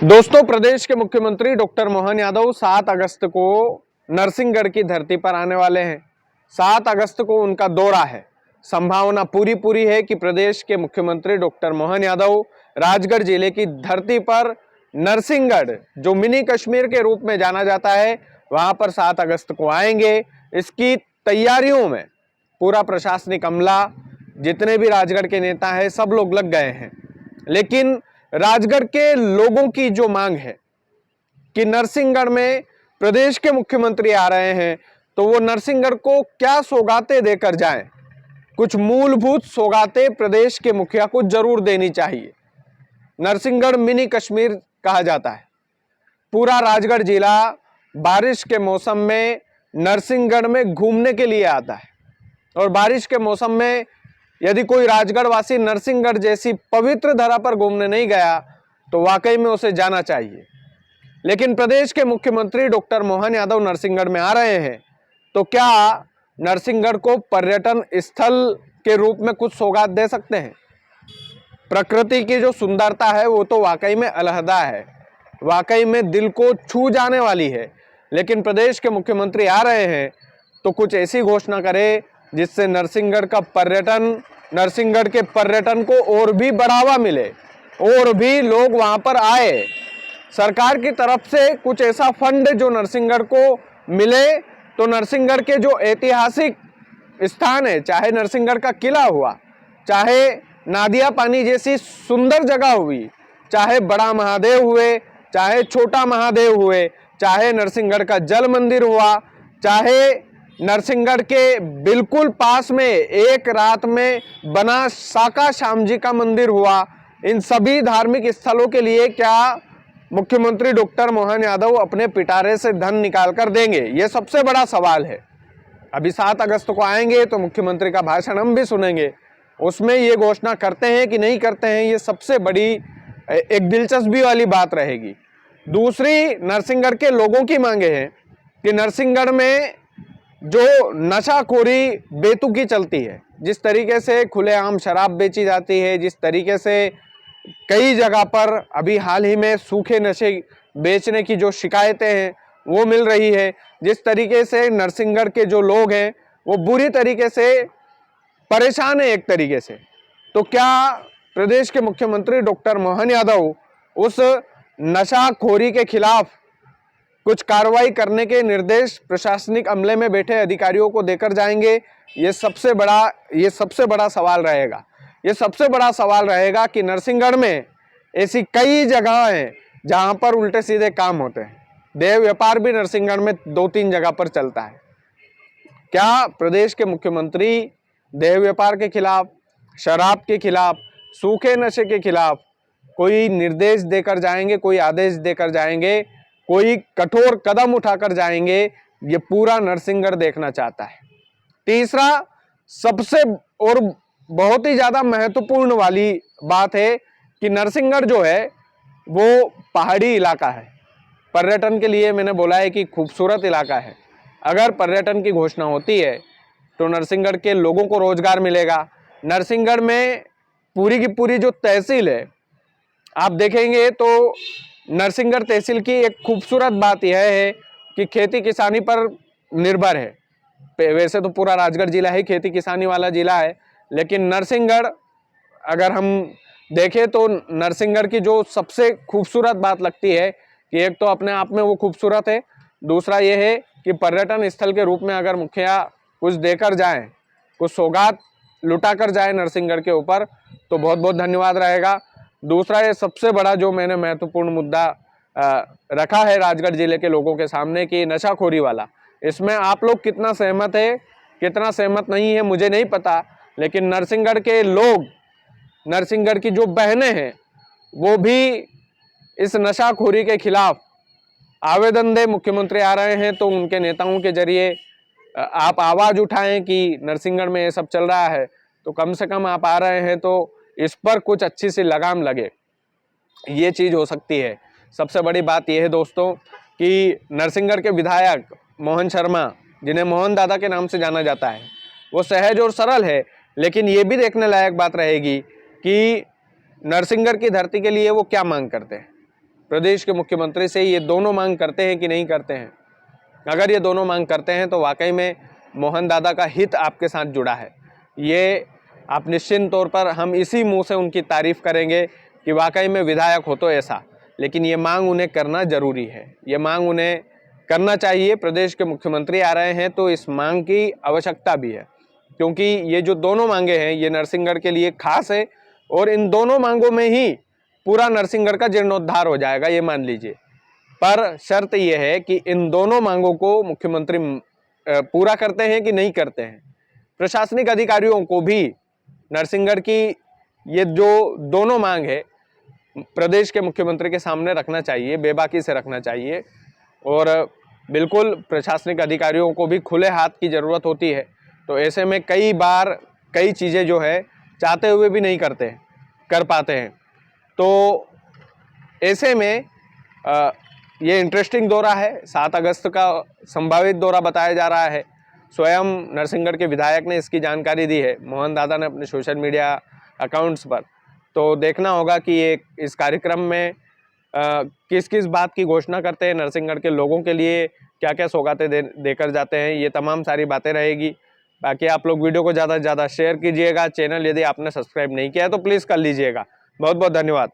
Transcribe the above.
दोस्तों, प्रदेश के मुख्यमंत्री डॉक्टर मोहन यादव 7 अगस्त को नरसिंहगढ़ की धरती पर आने वाले हैं। 7 अगस्त को उनका दौरा है। संभावना पूरी है कि प्रदेश के मुख्यमंत्री डॉक्टर मोहन यादव राजगढ़ जिले की धरती पर नरसिंहगढ़, जो मिनी कश्मीर के रूप में जाना जाता है, वहां पर 7 अगस्त को आएंगे। इसकी तैयारियों में पूरा प्रशासनिक अमला, जितने भी राजगढ़ के नेता हैं, सब लोग लग गए हैं। लेकिन राजगढ़ के लोगों की जो मांग है कि नरसिंहगढ़ में प्रदेश के मुख्यमंत्री आ रहे हैं, तो वो नरसिंहगढ़ को क्या सौगातें देकर जाएं। कुछ मूलभूत सौगातें प्रदेश के मुखिया को जरूर देनी चाहिए। नरसिंहगढ़ मिनी कश्मीर कहा जाता है। पूरा राजगढ़ जिला बारिश के मौसम में नरसिंहगढ़ में घूमने के लिए आता है, और बारिश के मौसम में यदि कोई राजगढ़ वासी नरसिंहगढ़ जैसी पवित्र धरा पर घूमने नहीं गया, तो वाकई में उसे जाना चाहिए। लेकिन प्रदेश के मुख्यमंत्री डॉक्टर मोहन यादव नरसिंहगढ़ में आ रहे हैं, तो क्या नरसिंहगढ़ को पर्यटन स्थल के रूप में कुछ सौगात दे सकते हैं? प्रकृति की जो सुंदरता है वो तो वाकई में अलहदा है, वाकई में दिल को छू जाने वाली है। लेकिन प्रदेश के मुख्यमंत्री आ रहे हैं तो कुछ ऐसी घोषणा करे जिससे नरसिंहगढ़ का पर्यटन, नरसिंहगढ़ के पर्यटन को और भी बढ़ावा मिले, और भी लोग वहां पर आए। सरकार की तरफ से कुछ ऐसा फंड जो नरसिंहगढ़ को मिले, तो नरसिंहगढ़ के जो ऐतिहासिक स्थान है, चाहे नरसिंहगढ़ का किला हुआ, चाहे नादिया पानी जैसी सुंदर जगह हुई, चाहे बड़ा महादेव हुए, चाहे छोटा महादेव हुए, चाहे नरसिंहगढ़ का जल मंदिर हुआ, चाहे नरसिंहगढ़ के बिल्कुल पास में एक रात में बना साका श्याम जी का मंदिर हुआ, इन सभी धार्मिक स्थलों के लिए क्या मुख्यमंत्री डॉक्टर मोहन यादव अपने पिटारे से धन निकाल कर देंगे? ये सबसे बड़ा सवाल है। अभी 7 अगस्त को आएंगे तो मुख्यमंत्री का भाषण हम भी सुनेंगे, उसमें ये घोषणा करते हैं कि नहीं करते हैं, ये सबसे बड़ी एक दिलचस्पी वाली बात रहेगी। दूसरी, नरसिंहगढ़ के लोगों की मांगे हैं कि नरसिंहगढ़ में जो नशाखोरी बेतुकी चलती है, जिस तरीके से खुलेआम शराब बेची जाती है, जिस तरीके से कई जगह पर अभी हाल ही में सूखे नशे बेचने की जो शिकायतें हैं वो मिल रही है, जिस तरीके से नरसिंहगढ़ के जो लोग हैं वो बुरी तरीके से परेशान है एक तरीके से, तो क्या प्रदेश के मुख्यमंत्री डॉक्टर मोहन यादव उस नशाखोरी के खिलाफ कुछ कार्रवाई करने के निर्देश प्रशासनिक अमले में बैठे अधिकारियों को देकर जाएंगे? ये सबसे बड़ा सवाल रहेगा। ये सबसे बड़ा सवाल रहेगा कि नरसिंहगढ़ में ऐसी कई जगह हैं जहां पर उल्टे सीधे काम होते हैं। देह व्यापार भी नरसिंहगढ़ में 2-3 जगह पर चलता है। क्या प्रदेश के मुख्यमंत्री देह व्यापार के खिलाफ, शराब के खिलाफ, सूखे नशे के खिलाफ कोई निर्देश देकर जाएंगे, कोई आदेश देकर जाएंगे, कोई कठोर कदम उठाकर जाएंगे? ये पूरा नरसिंहगढ़ देखना चाहता है। तीसरा, सबसे और बहुत ही ज्यादा महत्वपूर्ण वाली बात है कि नरसिंहगढ़ जो है वो पहाड़ी इलाका है। पर्यटन के लिए मैंने बोला है कि खूबसूरत इलाका है। अगर पर्यटन की घोषणा होती है तो नरसिंहगढ़ के लोगों को रोजगार मिलेगा। नरसिंहगढ़ में पूरी की पूरी जो तहसील है, आप देखेंगे तो नरसिंहगढ़ तहसील की एक खूबसूरत बात यह है कि खेती किसानी पर निर्भर है। वैसे तो पूरा राजगढ़ जिला ही खेती किसानी वाला जिला है, लेकिन नरसिंहगढ़ अगर हम देखें तो नरसिंहगढ़ की जो सबसे खूबसूरत बात लगती है कि एक तो अपने आप में वो खूबसूरत है, दूसरा ये है कि पर्यटन स्थल के रूप में अगर मुखिया कुछ देकर जाएं, कुछ सौगात लुटा कर जाए नरसिंहगढ़ के ऊपर, तो बहुत बहुत धन्यवाद रहेगा। दूसरा, ये सबसे बड़ा जो मैंने महत्वपूर्ण मुद्दा रखा है राजगढ़ जिले के लोगों के सामने कि नशाखोरी वाला, इसमें आप लोग कितना सहमत है, कितना सहमत नहीं है, मुझे नहीं पता। लेकिन नरसिंहगढ़ के लोग, नरसिंहगढ़ की जो बहनें हैं, वो भी इस नशाखोरी के खिलाफ आवेदन दे। मुख्यमंत्री आ रहे हैं तो उनके नेताओं के जरिए आप आवाज उठाएं कि नरसिंहगढ़ में ये सब चल रहा है, तो कम से कम आप आ रहे हैं तो इस पर कुछ अच्छी सी लगाम लगे। ये चीज हो सकती है। सबसे बड़ी बात यह है दोस्तों कि नरसिंहगढ़ के विधायक मोहन शर्मा, जिन्हें मोहन दादा के नाम से जाना जाता है, वो सहज और सरल है, लेकिन ये भी देखने लायक बात रहेगी कि नरसिंहगढ़ की धरती के लिए वो क्या मांग करते हैं। प्रदेश के मुख्यमंत्री से ये दोनों मांग करते हैं कि नहीं करते हैं। अगर ये दोनों मांग करते हैं तो वाकई में मोहन दादा का हित आपके साथ जुड़ा है। ये आप निश्चिंत तौर पर, हम इसी मुंह से उनकी तारीफ करेंगे कि वाकई में विधायक हो तो ऐसा। लेकिन ये मांग उन्हें करना जरूरी है, ये मांग उन्हें करना चाहिए। प्रदेश के मुख्यमंत्री आ रहे हैं तो इस मांग की आवश्यकता भी है, क्योंकि ये जो दोनों मांगे हैं ये नरसिंहगढ़ के लिए खास है और इन दोनों मांगों में ही पूरा नरसिंहगढ़ का जीर्णोद्धार हो जाएगा, ये मान लीजिए। पर शर्त यह है कि इन दोनों मांगों को मुख्यमंत्री पूरा करते हैं कि नहीं करते हैं। प्रशासनिक अधिकारियों को भी नरसिंहगढ़ की ये जो दोनों मांग है प्रदेश के मुख्यमंत्री के सामने रखना चाहिए, बेबाकी से रखना चाहिए। और बिल्कुल प्रशासनिक अधिकारियों को भी खुले हाथ की ज़रूरत होती है। तो ऐसे में कई बार कई चीज़ें जो है चाहते हुए भी नहीं कर पाते हैं। तो ऐसे में ये इंटरेस्टिंग दौरा है, 7 अगस्त का संभावित दौरा बताया जा रहा है। स्वयं नरसिंहगढ़ के विधायक ने इसकी जानकारी दी है, मोहन दादा ने अपने सोशल मीडिया अकाउंट्स पर। तो देखना होगा कि ये इस कार्यक्रम में किस किस बात की घोषणा करते हैं, नरसिंहगढ़ के लोगों के लिए क्या क्या सौगातें देकर जाते हैं, ये तमाम सारी बातें रहेगी। बाकी आप लोग वीडियो को ज़्यादा से ज़्यादा शेयर कीजिएगा। चैनल यदि आपने सब्सक्राइब नहीं किया है तो प्लीज़ कर लीजिएगा। बहुत बहुत धन्यवाद।